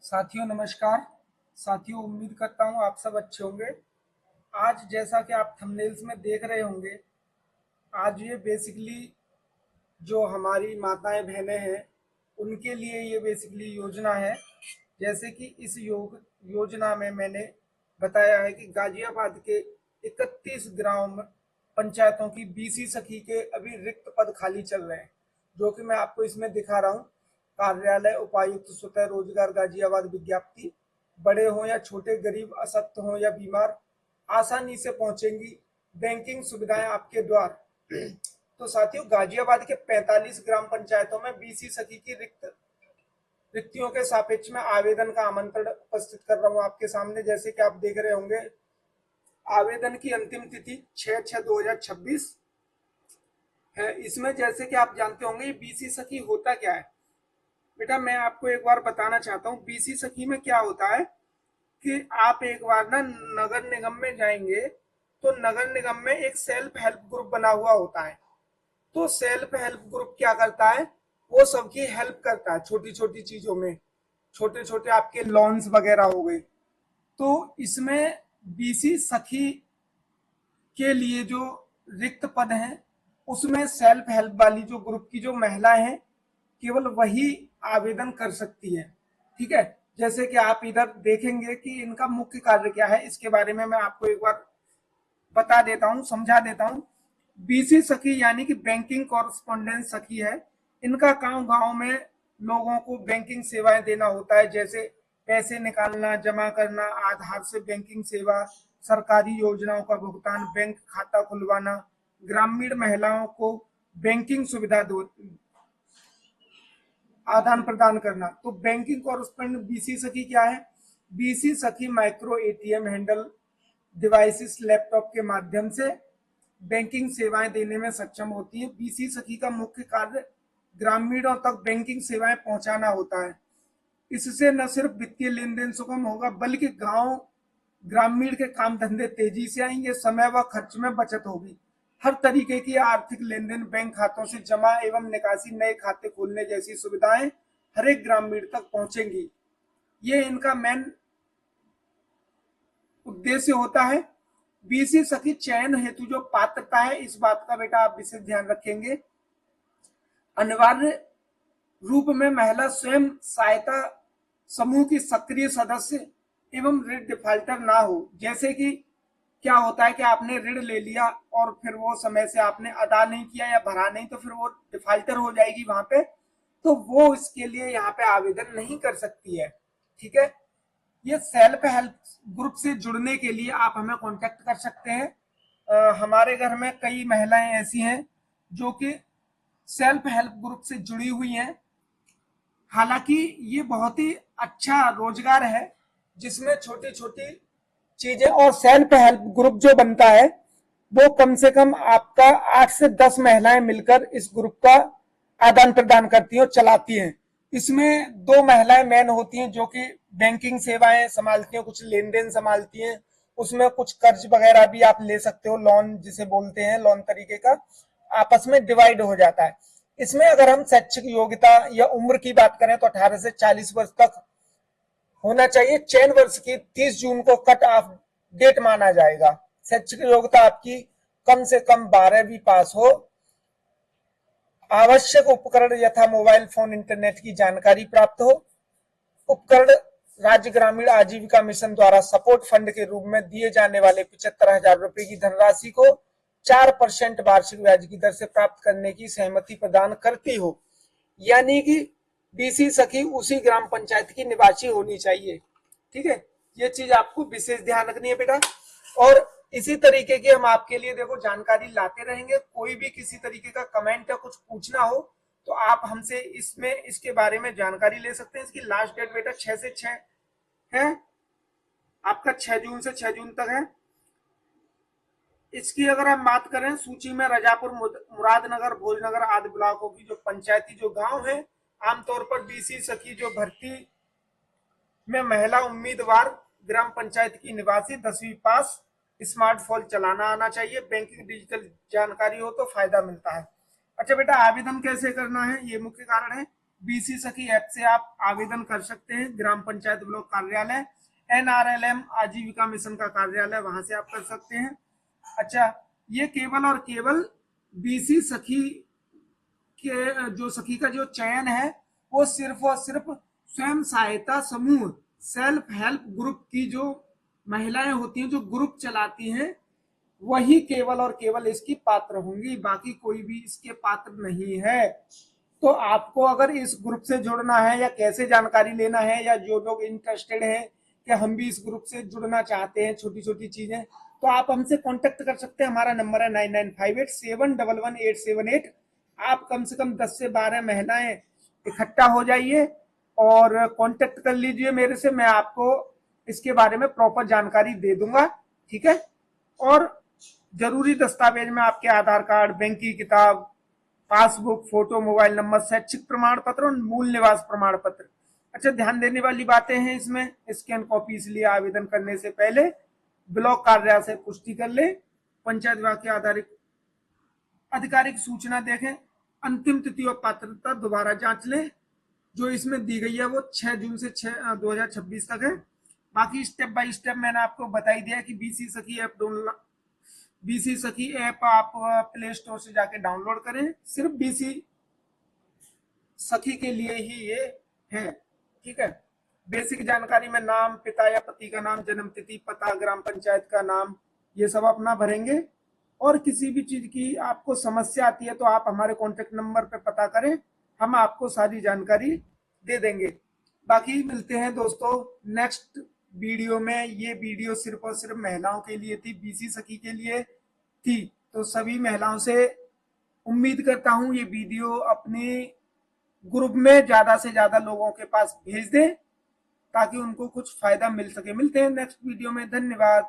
साथियों नमस्कार। साथियों उम्मीद करता हूँ आप सब अच्छे होंगे। आज जैसा कि आप थंबनेल्स में देख रहे होंगे, आज ये बेसिकली जो हमारी माताएं बहनें हैं उनके लिए ये बेसिकली योजना है। जैसे कि इस योजना में मैंने बताया है कि गाजियाबाद के 31 ग्राम पंचायतों की बीसी सखी के अभी रिक्त पद खाली चल रहे हैं, जो कि मैं आपको इसमें दिखा रहा हूँ। कार्यालय उपायुक्त स्वतः रोजगार गाजियाबाद विज्ञप्ति। बड़े हों या छोटे, गरीब, अशक्त हों या बीमार, आसानी से पहुंचेंगी बैंकिंग सुविधाएं आपके द्वार। तो साथियों, गाजियाबाद के 45 ग्राम पंचायतों में बीसी सखी की रिक्तियों के सापेक्ष में आवेदन का आमंत्रण उपस्थित कर रहा हूं आपके सामने। जैसे कि आप देख रहे होंगे, आवेदन की अंतिम तिथि 6/6/2026 है। इसमें जैसे कि आप जानते होंगे, बीसी सखी होता क्या है बेटा, मैं आपको एक बार बताना चाहता हूँ। बीसी सखी में क्या होता है कि आप एक बार ना नगर निगम में जाएंगे तो नगर निगम में एक सेल्फ हेल्प ग्रुप बना हुआ होता है। तो सेल्फ हेल्प ग्रुप क्या करता है, वो सबकी हेल्प करता है छोटी छोटी चीजों में। छोटे छोटे आपके लोन्स वगैरह हो गए। तो इसमें बीसी सखी के लिए जो रिक्त पद हैं, उसमें सेल्फ हेल्प वाली जो ग्रुप की जो महिलाएं हैं, केवल वही आवेदन कर सकती है। ठीक है। जैसे कि आप इधर देखेंगे कि इनका मुख्य कार्य क्या है, इसके बारे में मैं आपको एक बार बता देता हूँ, समझा देता हूँ। बीसी सखी यानी कि बैंकिंग कॉरेस्पॉन्डेंस सखी है। इनका काम गांव में लोगों को बैंकिंग सेवाएं देना होता है, जैसे पैसे निकालना, जमा करना, आधार से बैंकिंग सेवा, सरकारी योजनाओं का भुगतान, बैंक खाता खुलवाना, ग्रामीण महिलाओं को बैंकिंग सुविधा आदान प्रदान करना। तो बैंकिंग कॉरेस्पॉन्डेंट बीसी सखी क्या है? बीसी सखी micro ATM handle devices laptop के माध्यम से बैंकिंग सेवाएं देने में सक्षम होती है। बीसी सखी का मुख्य कार्य ग्रामीणों तक बैंकिंग सेवाएं पहुंचाना होता है। इससे न सिर्फ वित्तीय लेन देन सुगम होगा, बल्कि गांव ग्रामीण के काम धंधे तेजी से आएंगे, समय व खर्च में बचत होगी। हर तरीके की आर्थिक लेन देन, बैंक खातों से जमा एवं निकासी, नए खाते खोलने जैसी सुविधाएं हर एक ग्रामीण तक पहुंचेंगी। ये इनका मेन उद्देश्य होता है। बीसी सखी चयन हेतु जो पात्रता है, इस बात का बेटा आप विशेष ध्यान रखेंगे। अनिवार्य रूप में महिला स्वयं सहायता समूह की सक्रिय सदस्य एवं ऋण डिफाल्टर ना हो। जैसे कि क्या होता है कि आपने ऋण ले लिया और फिर वो समय से आपने अदा नहीं किया या भरा नहीं, तो फिर वो डिफाल्टर हो जाएगी वहां पे। तो वो इसके लिए यहाँ पे आवेदन नहीं कर सकती है। ठीक है। ये सेल्फ हेल्प ग्रुप से जुड़ने के लिए आप हमें कांटेक्ट कर सकते हैं। हमारे घर में कई महिलाएं ऐसी हैं जो कि सेल्फ हेल्प ग्रुप से जुड़ी हुई हैं। हालांकि ये बहुत ही अच्छा रोजगार है, जिसमें छोटी छोटी चीजें, और सेल्फ हेल्प ग्रुप जो बनता है वो कम से कम आपका 8 से 10 महिलाएं मिलकर इस ग्रुप का आदान प्रदान करती हैं और चलाती हैं। इसमें 2 महिलाएं मेन होती हैं जो कि बैंकिंग सेवाएं संभालती हैं, कुछ लेन देन संभालती हैं। उसमें कुछ कर्ज वगैरह भी आप ले सकते हो, लोन जिसे बोलते हैं, लोन तरीके का आपस में डिवाइड हो जाता है। इसमें अगर हम शैक्षिक योग्यता या उम्र की बात करें तो 18 से 40 वर्ष तक होना चाहिए। चयन वर्ष की 30 जून को कट ऑफ डेट माना जाएगा। शैक्षिक योग्यता आपकी कम से कम 12वीं पास हो। आवश्यक उपकरण यथा मोबाइल फोन, इंटरनेट की जानकारी प्राप्त हो। उपकरण राज्य ग्रामीण आजीविका मिशन द्वारा सपोर्ट फंड के रूप में दिए जाने वाले 75,000 रुपए की धनराशि को 4% वार्षिक ब्याज की दर से प्राप्त करने की सहमति प्रदान करती हो। यानी कि बीसी सखी उसी ग्राम पंचायत की निवासी होनी चाहिए। ठीक है। ये चीज आपको विशेष ध्यान रखनी है बेटा। और इसी तरीके की हम आपके लिए देखो जानकारी लाते रहेंगे। कोई भी किसी तरीके का कमेंट या कुछ पूछना हो तो आप हमसे इसमें इसके बारे में जानकारी ले सकते हैं। इसकी लास्ट डेट बेटा 6 से 6 है, आपका 6 जून से 6 जून तक है। इसकी अगर हम बात करें, सूची में रजापुर, मुरादनगर, भोजनगर आदि ब्लॉकों की जो पंचायती जो गांव है, आमतौर पर बीसी सखी जो भर्ती में महिला उम्मीदवार ग्राम पंचायत की निवासी, 10वीं पास, स्मार्टफोन चलाना आना चाहिए, बैंकिंग डिजिटल जानकारी हो तो फायदा मिलता है। अच्छा बेटा, आवेदन कैसे करना है, ये मुख्य कारण है। बीसी सखी ऐप से आप आवेदन कर सकते हैं। ग्राम पंचायत ब्लॉक कार्यालय, एनआरएलएम आजीविका मिशन का कार्यालय, वहां से आप कर सकते हैं। अच्छा, ये केवल और केवल बीसी सखी के जो सखी का जो चयन है वो सिर्फ और सिर्फ स्वयं सहायता समूह, सेल्फ हेल्प ग्रुप की जो महिलाएं होती हैं, जो ग्रुप चलाती हैं, वही केवल और केवल इसकी पात्र होंगी, बाकी कोई भी इसके पात्र नहीं है। तो आपको अगर इस ग्रुप से जुड़ना है या कैसे जानकारी लेना है, या जो लोग इंटरेस्टेड हैं कि हम भी इस ग्रुप से जुड़ना चाहते हैं, छोटी छोटी चीजें, तो आप हमसे कांटेक्ट कर सकते हैं। हमारा नंबर है 9958711188। आप कम से कम 10 से 12 महिलाएं इकट्ठा हो जाइए और कांटेक्ट कर लीजिए मेरे से। मैं आपको इसके बारे में प्रॉपर जानकारी दे दूंगा, ठीक है। और जरूरी दस्तावेज में आपके आधार कार्ड, बैंक की किताब, पासबुक, फोटो, मोबाइल नंबर, शैक्षिक प्रमाण पत्र और मूल निवास प्रमाण पत्र। अच्छा, ध्यान देने वाली बातें हैं इसमें, स्कैन कॉपी इसलिए आवेदन करने से पहले ब्लॉक कार्यालय से पुष्टि कर ले, पंचायत विभाग के आधिकारिक सूचना देखें, अंतिम तिथि और पात्रता दोबारा जांच लें। जो इसमें दी गई है वो 6 जून से 2026 तक है। बाकी स्टेप बाय स्टेप मैंने आपको बता ही दिया कि बीसी सखी ऐप आप प्ले स्टोर से जाके डाउनलोड करें। सिर्फ बीसी सखी के लिए ही ये है, ठीक है। बेसिक जानकारी में नाम, पिता या पति का नाम, जन्म तिथि, पता, ग्राम पंचायत का नाम, ये सब अपना भरेंगे। और किसी भी चीज की आपको समस्या आती है तो आप हमारे कॉन्टेक्ट नंबर पे पता करें, हम आपको सारी जानकारी दे देंगे। बाकी मिलते हैं दोस्तों नेक्स्ट वीडियो में। ये वीडियो सिर्फ और सिर्फ महिलाओं के लिए थी, बीसी सखी के लिए थी। तो सभी महिलाओं से उम्मीद करता हूं ये वीडियो अपने ग्रुप में ज्यादा से ज्यादा लोगों के पास भेज दें ताकि उनको कुछ फायदा मिल सके। मिलते हैं नेक्स्ट वीडियो में, धन्यवाद।